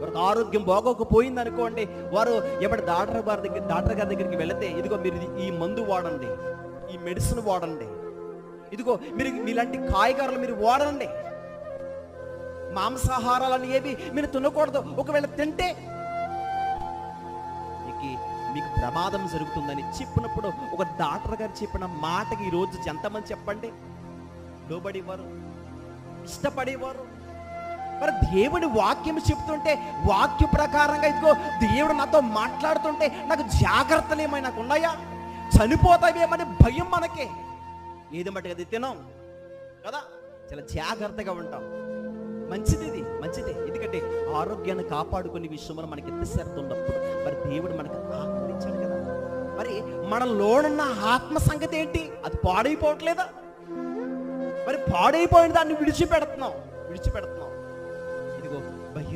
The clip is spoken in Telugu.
వారికి ఆరోగ్యం బాగోకపోయింది అనుకోండి, వారు ఎప్పుడు డాక్టర్ గారి దగ్గరికి వెళితే, ఇదిగో మీరు ఈ మందు వాడండి, ఈ మెడిసిన్ వాడండి, ఇదిగో మీరు ఇలాంటి కాయగూరలు మీరు వాడండి, మాంసాహారాలను ఏవి మీరు తినకూడదు, ఒకవేళ తింటే మీకు ప్రమాదం జరుగుతుందని చెప్పినప్పుడు, ఒక డాక్టర్ గారు చెప్పిన మాటకి ఈరోజు ఎంతమంది చెప్పండి లోబడేవారు, ఇష్టపడేవారు? మరి దేవుడి వాక్యం చెప్తుంటే, వాక్య ప్రకారంగా ఇదిగో దేవుడు నాతో మాట్లాడుతుంటే నాకు జాగ్రత్తలు ఏమైనా నాకు ఉన్నాయా? చనిపోతావేమని భయం మనకే. ఏది మటుకు అది తినం కదా, చాలా జాగ్రత్తగా ఉంటాం. మంచిది, ఇది మంచిదే. ఎందుకంటే ఆరోగ్యాన్ని కాపాడుకునే విషయంలో మనకి ఎంత శ్రద్ధ ఉన్నప్పుడు మరి దేవుడు మనకు ఆహ్వానించాడు కదా. మరి మనలోనున్న ఆత్మ సంగతి ఏంటి? అది పాడైపోవట్లేదా? మరి పాడైపోయిన దాన్ని విడిచిపెడుతున్నాం.